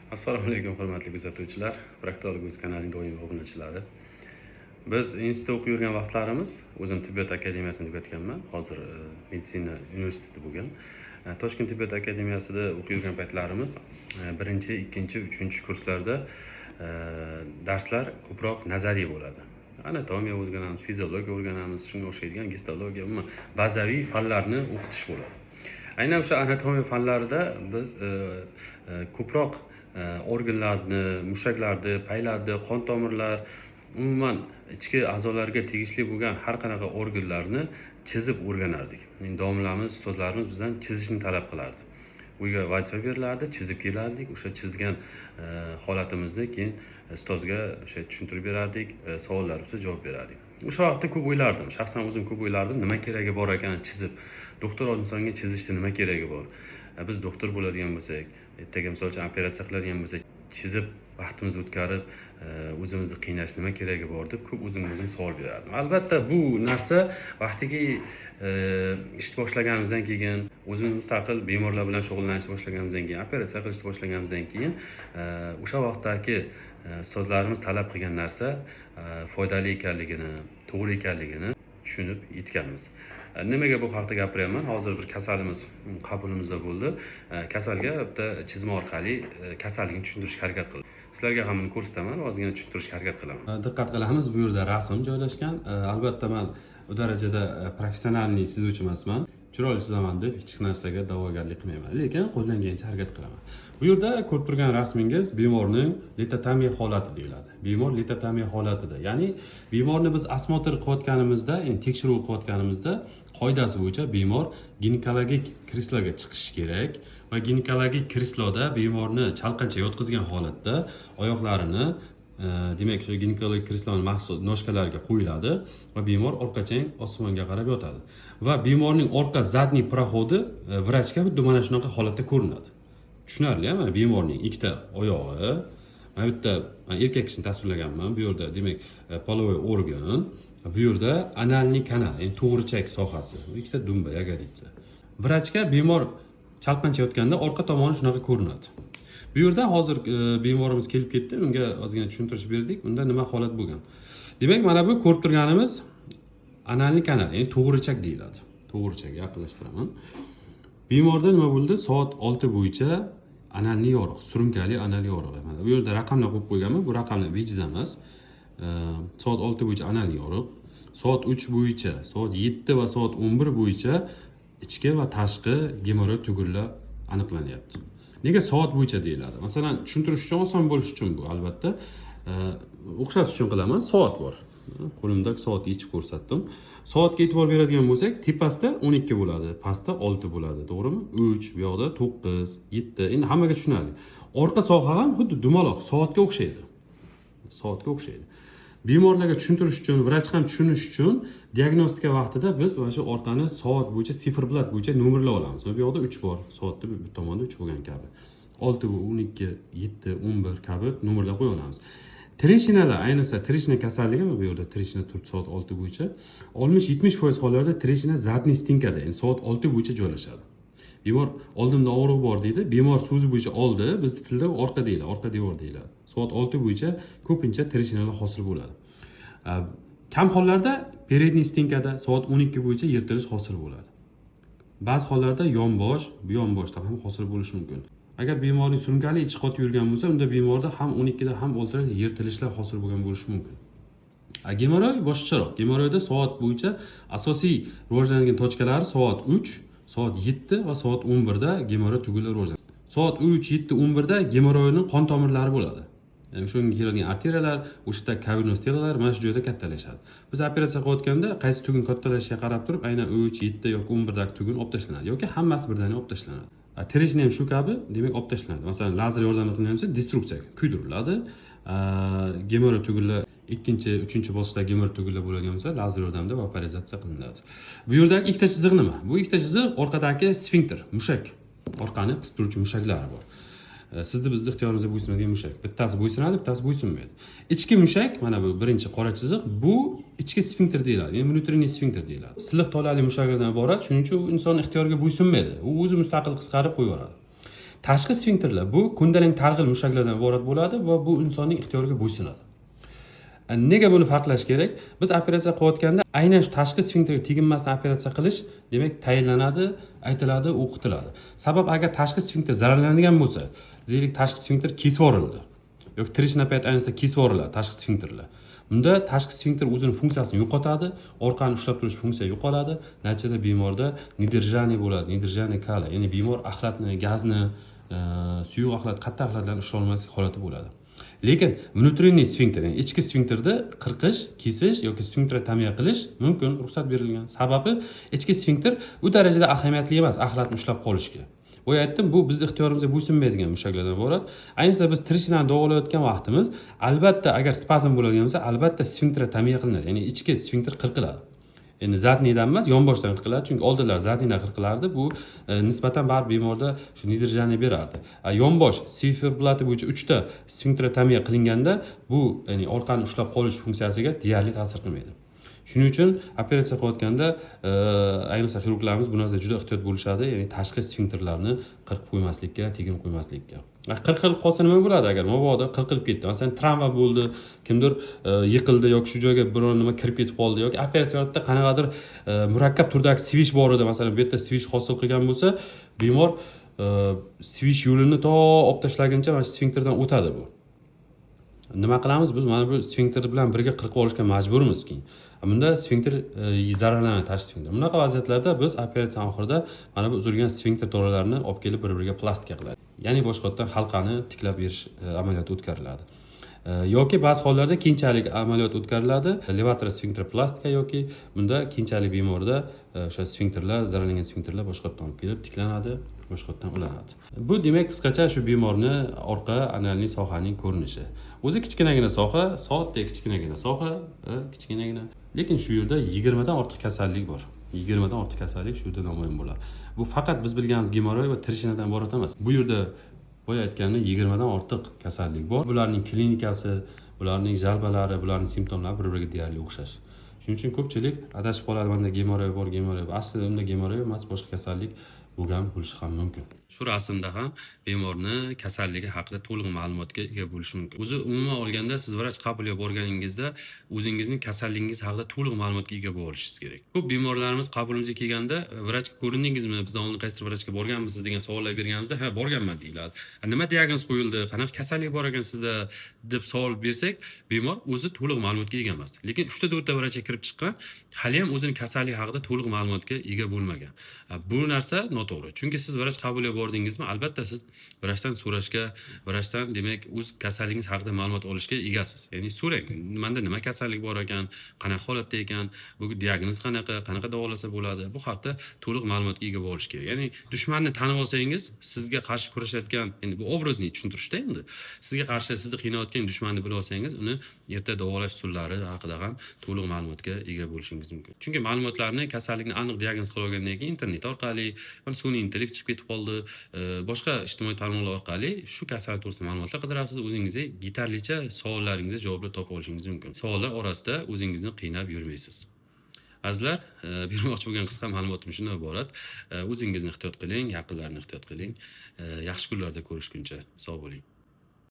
Assalomu alaykum hurmatli kuzatuvchilar, Proktolog o'z kanalining doimiy obunachilari. Biz institutda o'qib yurgan vaqtlarimiz, o'zim tibbiyot akademiyasini tugatganman. Hozir meditsina universiteti bo'lgan. Toshkent tibbiyot akademiyasida o'qib yurgan paytlarimiz birinchi, ikkinchi, uchinchi kurslarda darslar ko'proq nazariy bo'ladi. Anatomiya o'rganamiz, fiziologiya o'rganamiz, shunga o'xshaydigan gistologiya, umuman bazaviy fanlarni o'qitish bo'ladi. Aynan o'sha anatomiya fanlarida biz ko'proq organlarni, mushaklarni, paylarni, qon tomirlar, umuman ichki a'zolarga tegishli bo'lgan har qanaqa organlarni chizib o'rganardik. Domlalarimiz, ustozlarimiz bizdan chizishni talab qilardi. Uyga vazifa berilardi, chizib kelardik. O'sha chizgan holatimizni keyin ustozga o'sha tushuntirib berardik, savollar bo'lsa javob berardik. O'sha vaqtda ko'p o'ylardim, shaxsan o'zim ko'p o'ylardim, nima keragi bor ekan chizib. Doktor insonga chizishda nima keragi bor? Biz doktor bo'ladigan bo'lsak, ertaga misol uchun operatsiya qiladigan bo'lsak, chizib vaqtimizni o'tkazib, o'zimizni qiynash nima keragi bor deb ko'p o'zimga o'zim savol berardim. Albatta bu narsa vaqtiki ish boshlaganimizdan keyin, o'zimiz mustaqil bemorlar bilan shug'ullanishni boshlaganimizdan keyin, operatsiya qilishni boshlaganimizdan keyin o'sha vaqtdagi ustozlarimiz talab qilgan narsa foydali ekanligini, to'g'ri ekanligini tushunib yetganmiz. Nimaga bu haqda gapiryapman? Hozir bir kasalimiz qabulimizda bo'ldi. Kasalga bitta chizma orqali kasallikni tushuntirishga harakat qildim. Sizlarga ham buni ko'rsataman, ozgina tushuntirishga harakat qilaman. Diqqat qilamiz, bu yerda rasm joylashgan. Albatta men u darajada professionalniy chizuvchi emasman. Chiroyli chizaman deb hech narsaga da'vogarlik qilmayman, lekin qo'ldan kelgancha harakat qilaman. Bu yerda ko'rib turgan rasmingiz bemorning litotamiya holati deyiladi. Bemor litotamiya holatida, ya'ni bemorni biz osmotr qilayotganimizda, tekshiruv qilayotganimizda qoidasi bo'yicha bemor ginekologik kresloga chiqishi kerak va ginekologik kresloda bemorni chalqancha yotqizgan holatda oyoqlarini demak shu ginekologik kresloning maxsus noshkalariga qo'yiladi va bemor orqachang osmonga qarab yotadi. Va bemorning orqa zadniy proxodi vrachga xuddi mana shunaqa holatda ko'rinadi. Tushunarlimi? Bemorning ikkita oyog'i, mana bu yerda erkak kishini tasvirlaganman. Bu yerda demak polovoy organ, bu yerda analniy kanal, ya'ni to'g'richak sohasi, ikkita dumba, yagoritsa. Vrachga bemor chalqancha yotganda orqa tomoni shunaqa ko'rinadi. Bu yerda hozir bemorimiz kelib ketdi, unga ozgina tushuntirish berdik. Unda nima holat bo'lgan? Demak, mana bu ko'rib turganimiz analniy kanal, ya'ni to'g'richak deyiladi. To'g'richak yaqinlashtiraman. Bemorda nima bo'ldi? Soat 6 bo'yicha analniy yoriq, surunkali analniy yoriq. Mana bu yerda raqamlar qo'yib qo'yganman. Bu raqamlar bejiz emas. Soat 6 bo'yicha analniy yoriq. Soat 3 bo'yicha, soat 7 va soat 11 bo'yicha ichki va tashqi gemoroid tugurlar aniqlanyapti. Nega soat bo'yicha deyiladi? Masalan, tushuntirish uchun oson bo'lish uchun bu albatta. O'xshatish uchun qilaman. Soat bor. Qo'limdagi soatni yechib ko'rsatdim. Soatga e'tibor beradigan bo'lsak, tepasida 12 bo'ladi, pastda 6 bo'ladi, to'g'rimi? 3, bu yoqda 9, 7. Endi hammaga tushunarli. Orqa soha ham xuddi dumaloq, soatga o'xshaydi. Soatga o'xshaydi. Bemorlarga tushuntirish uchun, vrach ham tushunish uchun diagnostika vaqtida biz mana shu orqani soat bo'yicha, siferblat bo'yicha nomerlab olamiz. Bu yoqda 3 bor, soatda bu tomonda 3 bo'lgan kabi. 6, 12, 7, 11 kabi nomerlar qo'ya olamiz. Treshinalar, ayniqsa treshina kasalligi, bu yerda treshina turibdi soat 6 bo'yicha. 60-70% hollarda treshina zadniy stinkada, ya'ni soat 6 bo'yicha joylashadi. Bemor oldimda og'riq bor deydi. Bemor so'zi bo'yicha oldi, bizning tilda orqa deyiladi, orqa devor deyiladi. Soat 6 bo'yicha ko'pincha treshinalar hosil bo'ladi. Kam hollarda peredniy stinkada soat 12 bo'yicha yirtilish hosil bo'ladi. Ba'zi hollarda yonbosh, bu yonboshda ham hosil bo'lishi mumkin. Agar bemorning surunkali ichi qotib yurgan bo'lsa, unda bemorda ham 12 da ham 6 da yirtilishlar hosil bo'lgan bo'lishi mumkin. Gemoroy boshqacharoq. Gemoroyda soat bo'yicha asosiy rivojlangan tochkalari soat 3, soat 7 va soat 11 da gemoroy tugullar rivojlanadi. Soat 3, 7, 11 da gemoroyning qon tomirlari bo'ladi. Ya'ni o'shanga keladigan arteriyalar, o'sha kavernoz telalar mana shu joyda kattalashadi. Biz operatsiya qilayotganda qaysi tugun kattalashiga qarab turib, aynan 3, 7 yoki 11 dagi tugun olib tashlanadi yoki hammasi birdaniga olib tashlanadi. Treshina ham shu kabi, demak olib tashlanadi. Masalan, lazer yordamida qilinsa destruksiya, kuydiriladi. Gemoroid tugullar ikkinchi, uchinchi bosqichda gemoroid tugullar bo'ladigan bo'lsa, lazer yordamida vaporizatsiya qilinadi. Bu yerdagi ikkita chiziq nima? Bu ikkita chiziq orqadagi sfinkter, mushak. Orqani qisib turuvchi mushaklari bor. Sizni bizni ixtiyorimizga bo'ysunadigan mushak. Bittasi bo'ysunadi, bittasi bo'ysunmaydi. Ichki mushak, mana bu birinchi qora chiziq, bu ichki sfinkter deyiladi. Ya'ni внутренний sfinkter deyiladi. Silliq tolali mushaklardan iborat, shuning uchun inson ixtiyoriga bo'ysunmaydi. U o'zi mustaqil qisqarib qo'yaveradi. Tashqi sfinkterlar bu kundalik targ'il mushaklardan iborat bo'ladi va bu insonning ixtiyoriga bo'ysunadi. Nega buni farqlash kerak? Biz operatsiya qilayotganda aynan shu tashqi sfinkterga teginmasdan operatsiya qilish demak tayinlanadi, aytiladi, o'qitiladi. Sabab agar tashqi sfinkter zararlangan bo'lsa, deylik tashqi sfinkter kesib yuborildi yoki tirishna payt ayniqsa kesib yuboriladi tashqi sfinkterlar. Bunda tashqi sfinkter o'zini funksiyasini yo'qotadi, orqani ushlab turish funksiya yo'qoladi, natijada bemorda nidrjaniya bo'ladi, nidrjaniya kala, ya'ni bemor axlatni, gazni, suyuq axlat, qattiq axlatlarni ushlay olmaslik holati bo'ladi. Lekin внутренний sfinkter, ya'ni ichki sfinkterda qirqish, kesish yoki sfinkterotomiya qilish mumkin, ruxsat berilgan. Sababi ichki sfinkter u darajada ahamiyatli emas axlatni ushlab qolishga. Boya aytdim, bu bizning ixtiyorimizga bo'ysunmaydigan mushaklardan iborat. Ayniqsa biz tirishdan davolayotgan vaqtimiz, albatta agar spazm bo'ladigan bo'lsa, albatta sfinkterotomiya qilinadi, ya'ni ichki sfinkter qirqiladi. Endi zadniydan emas, yonboshdan qirqiladi, chunki oldinlar zadniydan qirqilardi. Bu nisbatan baribir bemorda shu nidrjaniya berardi. Yonbosh siferblati bo'yicha 3 ta sfinkterotomiya qilinganda bu ya'ni orqani ushlab qolish funksiyasiga deyarli ta'sir qilmaydi. Shuning uchun operatsiya qilayotganda ayniqsa xirurglarimiz bu narsada juda ehtiyot bo'lishadi, ya'ni tashqi sfinkterlarni qirqib qo'ymaslikka, teginib qo'ymaslikka. Qirqilib qolsa nima bo'ladi agar mabodo qirqilib ketdi? Masalan, travma bo'ldi, kimdir yiqildi yoki shu joyga biror nima kirib ketib qoldi yoki operatsiyada qanaqadir murakkab turdagi svish bor edi, masalan, bu yerda svish hosil qilgan bo'lsa, bemor svish yo'lini to olib tashlaguncha mana sfinkterdan o'tadi bu. Nima qilamiz biz? Mana bu sfinkter bilan birga qirqib olishga majburmiz keyin. Bunda sfinkter zararlanadi, tashqi sfinkter. Bunaqa vaziyatlarda biz operatsiya oxirida mana bu uzilgan sfinkter to'ralarini olib kelib bir-biriga plastika qiladi. Ya'ni boshqatdan halqani tiklab berish amaliyoti o'tkaziladi. Yoki ba'zi hollarda keyinchalik amaliyot o'tkaziladi, levator sfinkter plastika yoki bunda keyinchalik bemorda o'sha sfinkterlar, zararlangan sfinkterlar boshqatdan olib kelib tiklanadi, boshqatdan ulanadi. Bu demak qisqacha shu bemorni orqa analniy sohaning ko'rinishi. O'zi kichkinagina soha, soatdek kichkinagina soha, kichkinagina. Lekin shu yerda 20 dan ortiq kasallik bor. 20 dan ortiq kasallik shu yerda namoyon bo'ladi. Bu faqat biz bilganimiz gemoroy va tirishinadan iborat emas. Bu yerda boya aytganimdek 20 dan ortiq kasallik bor. Bularning klinikasi, bularning jalbalari, bularning simptomlari bir-biriga deyarli o'xshash. Shuning uchun ko'pchilik adashib qoladi, menda gemoroy bor, gemoroy bor. Aslida unda gemoroy emas, boshqa kasallik bo'lgan bo'lishi ham mumkin. Shu rasmda ham bemorni kasalligi haqida to'liq ma'lumotga ega bo'lish mumkin. O'zi umuman olganda siz vrach qabuliga borganingizda o'zingizning kasalligingiz haqida to'liq ma'lumotga ega bo'lib olishingiz kerak. Ko'p bemorlarimiz qabulimizga kelganda vrachga ko'rindingizmi, bizdan oldin qaysi vrachga borganmisiz degan savollar berganimizda, ha borganman deyiladi. Nima diagnoz qo'yildi, qanaqa kasallik bor ekan sizda deb savol bersak, bemor o'zi to'liq ma'lumotga ega emas. Lekin 3 ta 4 ta vrachga kirib chiqqan, hali ham o'zining kasalligi haqida to'liq ma'lumotga ega bo'lmagan. Bu narsa noto'g'ri. Chunki siz vrach qabuliga bordingizmi, albatta siz vrachdan so'rashga, vrachdan demak o'z kasalligingiz haqida ma'lumot olishga egasiz. Ya'ni so'rang, menda nima kasallik bor ekan, qanaqa holatda ekan, bu diagnoz qanaqa davolasa bo'ladi. Bu haqda to'liq ma'lumotga ega bo'lish kerak. Ya'ni dushmanni tanib olsangiz, sizga qarshi kurashayotgan, endi bu obrazni tushuntirishda endi. Sizga qarshi sizni qiynayotgan dushmanni bilib olsangiz, uni erta davolash usullari haqida ham to'liq ma'lumotga ega bo'lishingiz mumkin. Chunki ma'lumotlarni kasallikni aniq diagnoz qilib olgandan keyin internet orqali, sun'iy intellekt chiqib ketib qoldi, boshqa ijtimoiy tarmoqlar orqali shu kasallik to'g'risida ma'lumotlar qidirasiz, o'zingizga yetarlicha savollaringizga javoblar topib olishingiz mumkin. Savollar orasida o'zingizni qiynab yurmaysiz. Azizlar, bermoqchi bo'lgan qisqa ma'lumotim shundan iborat. O'zingizni ehtiyot qiling, yaqinlarni ehtiyot qiling. Yaxshi kunlarda ko'rishguncha sog' bo'ling.